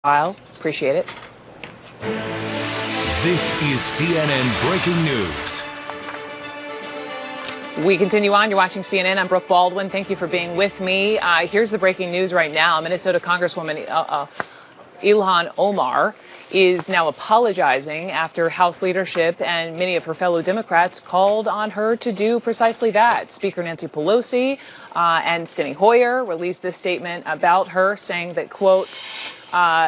while. Appreciate it. This is CNN Breaking News. We continue on. You're watching CNN. I'm Brooke Baldwin. Thank you for being with me. Here's the breaking news right now. Minnesota Congresswoman Ilhan Omar is now apologizing after House leadership and many of her fellow Democrats called on her to do precisely that. Speaker Nancy Pelosi and Steny Hoyer released this statement about her, saying that, quote,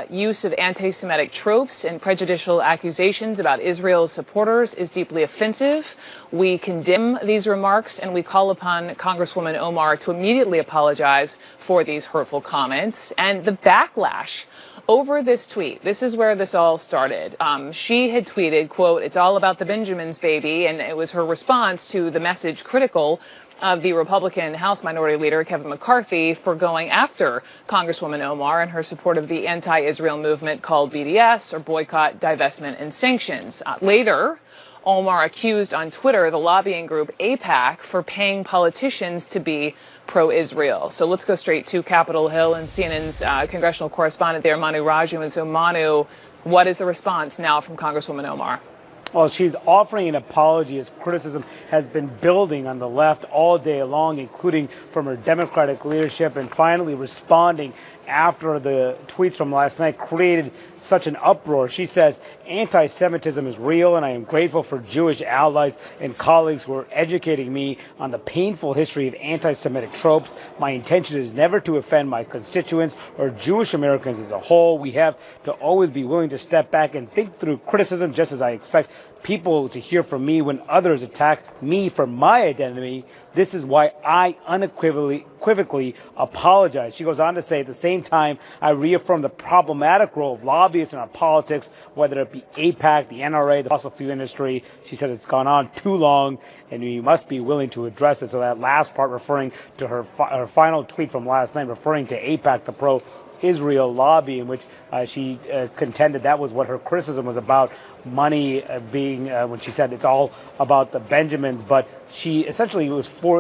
use of anti-Semitic tropes and prejudicial accusations about Israel's supporters is deeply offensive. We condemn these remarks and we call upon Congresswoman Omar to immediately apologize for these hurtful comments. And the backlash over this tweet, this is where this all started. She had tweeted, quote, "It's all about the Benjamins, baby," and it was her response to the message critical of the Republican House Minority Leader Kevin McCarthy for going after Congresswoman Omar and her support of the anti-Israel movement called BDS, or Boycott, Divestment, and Sanctions. Later, Omar accused on Twitter the lobbying group AIPAC for paying politicians to be pro-Israel. So let's go straight to Capitol Hill and CNN's congressional correspondent there, Manu Raju. And so, Manu, what is the response now from Congresswoman Omar? Well, she's offering an apology as criticism has been building on the left all day long, including from her Democratic leadership, and finally responding after the tweets from last night created such an uproar. She says, anti-Semitism is real, and I am grateful for Jewish allies and colleagues who are educating me on the painful history of anti-Semitic tropes. My intention is never to offend my constituents or Jewish Americans as a whole. We have to always be willing to step back and think through criticism, just as I expect people to hear from me when others attack me for my identity. This is why I unequivocally apologize. She goes on to say, at the same time, I reaffirm the problematic role of lobbyists in our politics, whether it be AIPAC, the NRA, the fossil fuel industry. She said it's gone on too long, and we must be willing to address it. So that last part referring to her final tweet from last night, referring to AIPAC, the pro-Israel lobby, in which she contended that was what her criticism was about, money being, when she said it's all about the Benjamins, but she essentially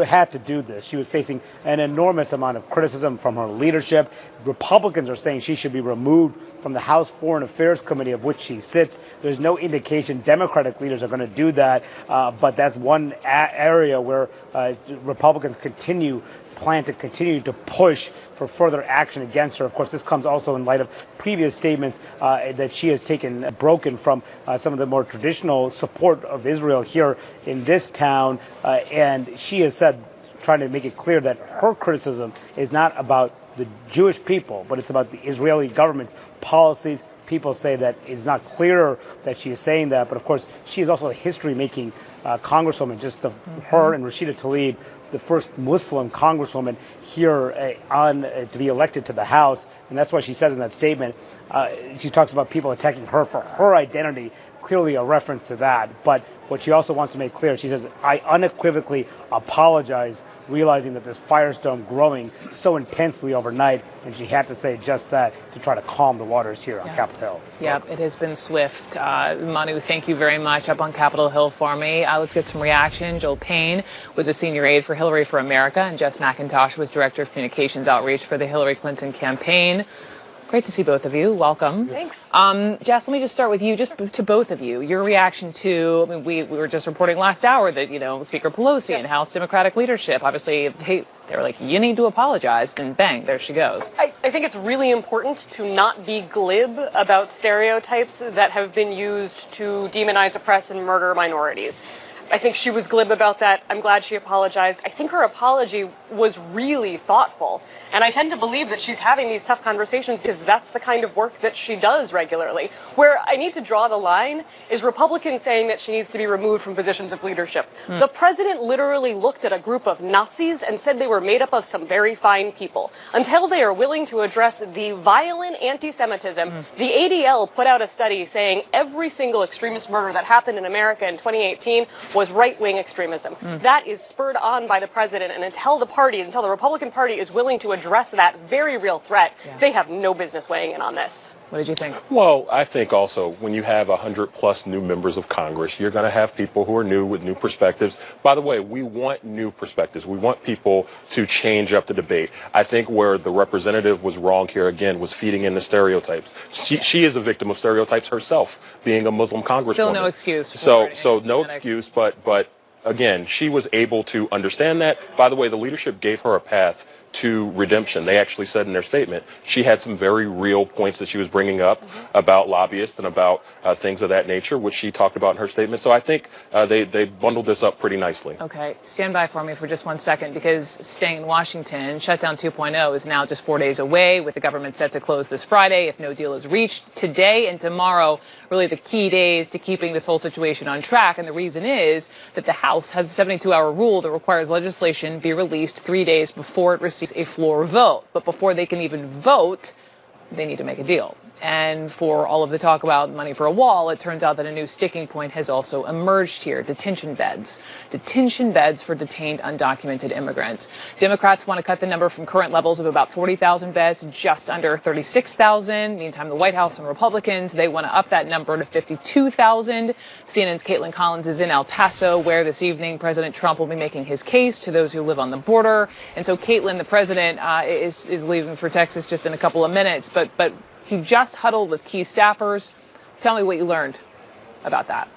had to do this. She was facing an enormous amount of criticism from her leadership. Republicans are saying she should be removed from the House Foreign Affairs Committee, of which she sits. There's no indication Democratic leaders are going to do that, but that's one area where Republicans plan to continue to push for further action against her. Of course, this comes also in light of previous statements that she has broken from some of the more traditional support of Israel here in this town. And she has said, trying to make it clear that her criticism is not about the Jewish people, but it's about the Israeli government's policies. People say that it's not clear that she is saying that, but of course, she is also a history-making congresswoman, just of her and Rashida Tlaib, the first Muslim congresswoman here to be elected to the House. And that's why she says in that statement, she talks about people attacking her for her identity, clearly a reference to that. But what she also wants to make clear, she says, I unequivocally apologize, realizing that this firestorm growing so intensely overnight, and she had to say just that to try to calm the waters here on Capitol Hill. Yep, it has been swift. Manu, thank you very much. Up on Capitol Hill for me. Let's get some reaction. Joel Payne was a senior aide for Hillary for America, and Jess McIntosh was director of communications outreach for the Hillary Clinton campaign. Great to see both of you. Welcome. Thanks. Jess, let me just start with you, just to both of you. Your reaction to, I mean, we were just reporting last hour that, Speaker Pelosi and House Democratic leadership, obviously, they were like, you need to apologize, and bang, there she goes. I think it's really important to not be glib about stereotypes that have been used to demonize, oppress, and murder minorities. I think she was glib about that. I'm glad she apologized. I think her apology was really thoughtful. And I tend to believe that she's having these tough conversations because that's the kind of work that she does regularly. Where I need to draw the line is Republicans saying that she needs to be removed from positions of leadership. The president literally looked at a group of Nazis and said they were made up of some very fine people. Until they are willing to address the violent anti-Semitism, the ADL put out a study saying every single extremist murder that happened in America in 2018 was right-wing extremism. That is spurred on by the president, and until the Republican Party is willing to address that very real threat, they have no business weighing in on this. What did you think? Well, I think also when you have 100+ new members of Congress, you're going to have people who are new with new perspectives. By the way, we want new perspectives. We want people to change up the debate. I think where the representative was wrong here, again, was feeding in the stereotypes. She is a victim of stereotypes herself, being a Muslim congresswoman. Still no excuse. So no excuse, but again, she was able to understand that. By the way, the leadership gave her a path to redemption. They actually said in their statement she had some very real points that she was bringing up about lobbyists and about things of that nature, which she talked about in her statement. So I think they bundled this up pretty nicely. Okay, stand by for me for just 1 second, because staying in Washington, Shutdown 2.0 is now just 4 days away, with the government set to close this Friday if no deal is reached. Today and tomorrow, really the key days to keeping this whole situation on track. And the reason is that the House has a 72-hour rule that requires legislation be released 3 days before it receives a floor vote. But before they can even vote, they need to make a deal. And for all of the talk about money for a wall, it turns out that a new sticking point has also emerged here: detention beds. Detention beds for detained undocumented immigrants. Democrats want to cut the number from current levels of about 40,000 beds to just under 36,000. Meantime, the White House and Republicans, they want to up that number to 52,000. CNN's Caitlin Collins is in El Paso, where this evening President Trump will be making his case to those who live on the border. And so, Caitlin, the president is leaving for Texas just in a couple of minutes, but he just huddled with key staffers. Tell me what you learned about that.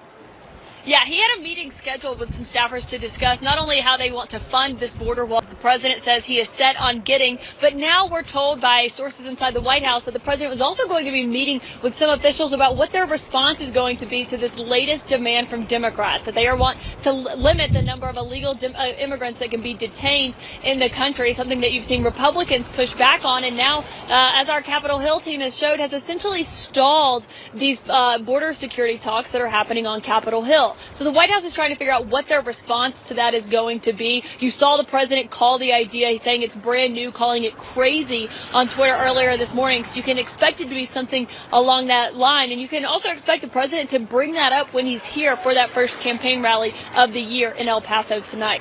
Yeah, he had a meeting scheduled with some staffers to discuss not only how they want to fund this border wall the president says he is set on getting, but now we're told by sources inside the White House that the president was also going to be meeting with some officials about what their response is going to be to this latest demand from Democrats, that they want to limit the number of illegal immigrants that can be detained in the country, something that you've seen Republicans push back on. And now, as our Capitol Hill team has showed, has essentially stalled these border security talks that are happening on Capitol Hill. So the White House is trying to figure out what their response to that is going to be. You saw the president call the idea, he's saying it's brand new, calling it crazy on Twitter earlier this morning. So you can expect it to be something along that line. And you can also expect the president to bring that up when he's here for that first campaign rally of the year in El Paso tonight.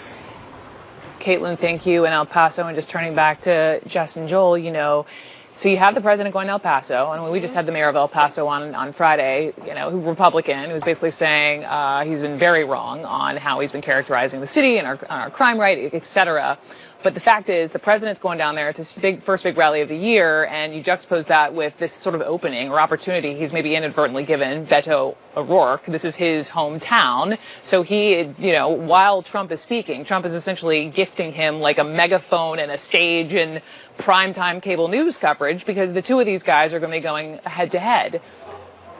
Caitlin, thank you. In El Paso, and just turning back to Justin Joel, so you have the president going to El Paso, and we just had the mayor of El Paso on Friday, Republican, who's basically saying he's been very wrong on how he's been characterizing the city and our crime rate, et cetera. But the fact is, the president's going down there. It's his first big rally of the year, and you juxtapose that with this sort of opening or opportunity he's maybe inadvertently given Beto O'Rourke. This is his hometown. So he, while Trump is speaking, Trump is essentially gifting him like a megaphone and a stage and primetime cable news coverage, because the two of these guys are going to be going head to head.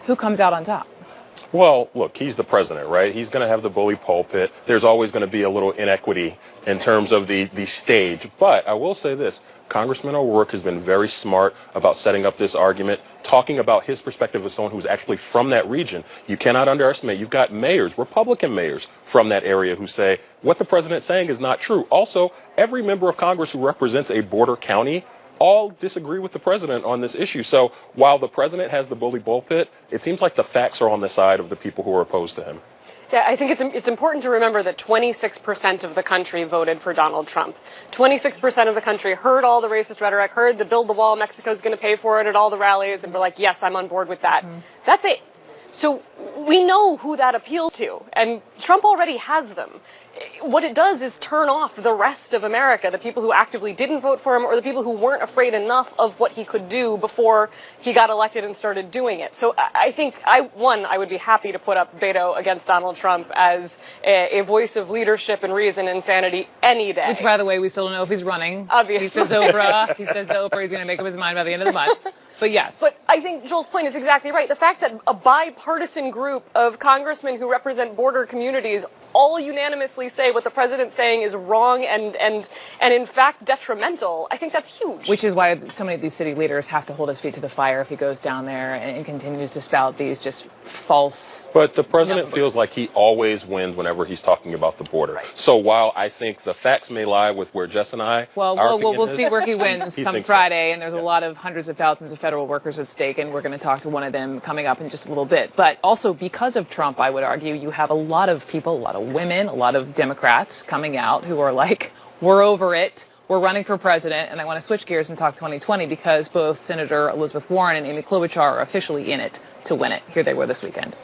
Who comes out on top? Well, look, he's the president, right? He's going to have the bully pulpit. There's always going to be a little inequity in terms of the stage. But I will say this. Congressman O'Rourke has been very smart about setting up this argument, talking about his perspective as someone who's actually from that region. You cannot underestimate. You've got mayors, Republican mayors from that area, who say what the president's saying is not true. Also, every member of Congress who represents a border county all disagree with the president on this issue. So while the president has the bully pulpit, it seems like the facts are on the side of the people who are opposed to him. Yeah, I think it's important to remember that 26% of the country voted for Donald Trump. 26% of the country heard all the racist rhetoric, heard the build the wall, Mexico's going to pay for it at all the rallies, and were like, yes, I'm on board with that. That's it. So we know who that appeals to, and Trump already has them. What it does is turn off the rest of America, the people who actively didn't vote for him, or the people who weren't afraid enough of what he could do before he got elected and started doing it. So I think, I would be happy to put up Beto against Donald Trump as a voice of leadership and reason and sanity any day. Which, by the way, we still don't know if he's running. Obviously. He says Oprah. He says that Oprah is going to make up his mind by the end of the month. But yes. But I think Joel's point is exactly right. The fact that a bipartisan group of congressmen who represent border communities all unanimously say what the president's saying is wrong and in fact detrimental, I think that's huge. Which is why so many of these city leaders have to hold his feet to the fire if he goes down there and continues to spout these just false. But the president feels like he always wins whenever he's talking about the border. Right. So while I think the facts may lie with where Jess and I, we'll see where he wins come Friday, and there's a lot of hundreds of thousands of federal workers at stake, and we're going to talk to one of them coming up in just a little bit. But also because of Trump, I would argue, you have a lot of people, a lot of women, a lot of Democrats coming out who are like, we're over it. we're running for president, and I want to switch gears and talk 2020 because both Senator Elizabeth Warren and Amy Klobuchar are officially in it to win it. Here they were this weekend.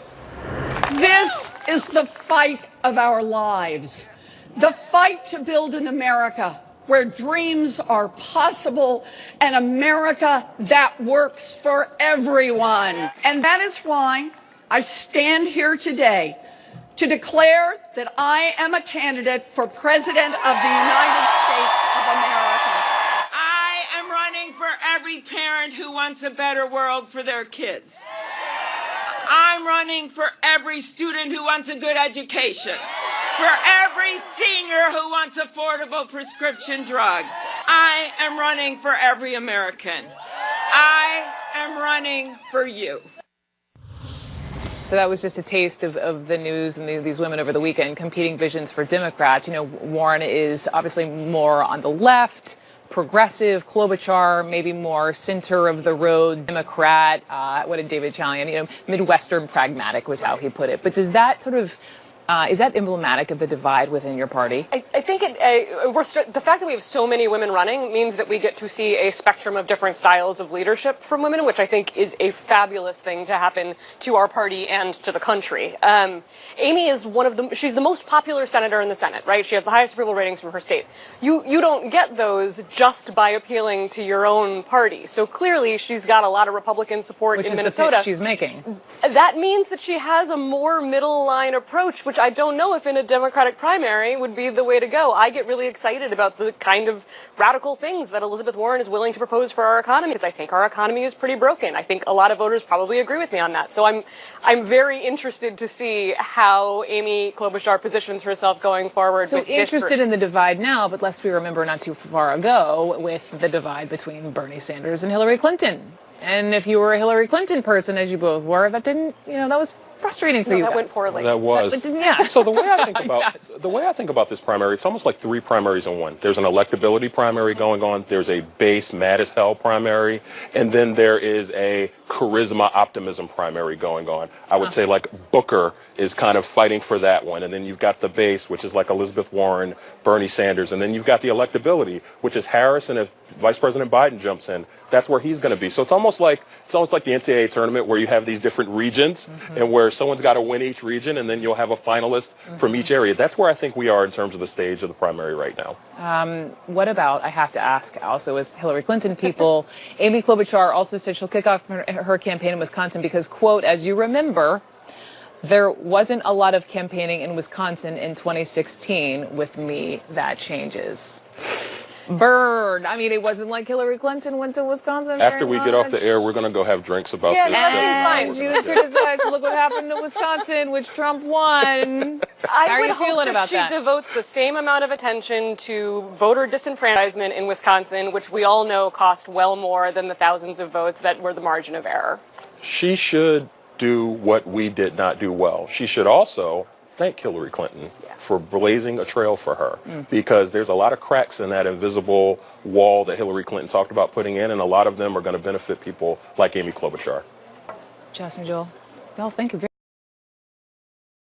This is the fight of our lives, the fight to build an America where dreams are possible, an America that works for everyone. And that is why I stand here today to declare that I am a candidate for President of the United States of America. I am running for every parent who wants a better world for their kids. I'm running for every student who wants a good education, for every senior who wants affordable prescription drugs. I am running for every American. I am running for you. So that was just a taste of the news and these women over the weekend, competing visions for Democrats. You know, Warren is obviously more on the left, progressive. Klobuchar, maybe more center of the road Democrat. What did David Chalian, Midwestern pragmatic was how he put it. But does that sort of, is that emblematic of the divide within your party? I think the fact that we have so many women running means that we get to see a spectrum of different styles of leadership from women, which I think is a fabulous thing to happen to our party and to the country. Amy is she's the most popular senator in the Senate, right? She has the highest approval ratings from her state. You don't get those just by appealing to your own party. So clearly she's got a lot of Republican support in Minnesota. Which is the pitch she's making. That means that she has a more middle line approach, which I don't know if in a Democratic primary would be the way to go. I get really excited about the kind of radical things that Elizabeth Warren is willing to propose for our economy, because I think our economy is pretty broken. I think a lot of voters probably agree with me on that. So I'm very interested to see how Amy Klobuchar positions herself going forward. So interested in the divide now, but lest we remember not too far ago with the divide between Bernie Sanders and Hillary Clinton. And if you were a Hillary Clinton person, as you both were, that didn't, that was frustrating for you. That guys. went poorly. That was. Yeah. So the way I think about this primary, it's almost like three primaries in one. There's an electability primary going on. There's a base mad as hell primary, and then there is a charisma optimism primary going on. I would say like Booker is kind of fighting for that one, and then you've got the base, which is like Elizabeth Warren, Bernie Sanders, and then you've got the electability, which is Harris, and if Vice President Biden jumps in, that's where he's going to be. So it's almost like the NCAA tournament where you have these different regions, and where someone's got to win each region, and then you'll have a finalist from each area. That's where I think we are in terms of the stage of the primary right now. What about, I have to ask also as Hillary Clinton people, Amy Klobuchar also said she'll kick off her campaign in Wisconsin because, quote, as you remember, there wasn't a lot of campaigning in Wisconsin in 2016. With me, that changes. Bird. I mean, it wasn't like Hillary Clinton went to Wisconsin. After we get off the air, we're going to go have drinks about this. that seems fine. She was criticized. Look what happened to Wisconsin, which Trump won. How are you feeling about that? She devotes the same amount of attention to voter disenfranchisement in Wisconsin, which we all know cost well more than the thousands of votes that were the margin of error. She should do what we did not do well. She should also thank Hillary Clinton for blazing a trail for her, because there's a lot of cracks in that invisible wall that Hillary Clinton talked about putting in, and a lot of them are going to benefit people like Amy Klobuchar. Jess and Joel, y'all, thank you very much.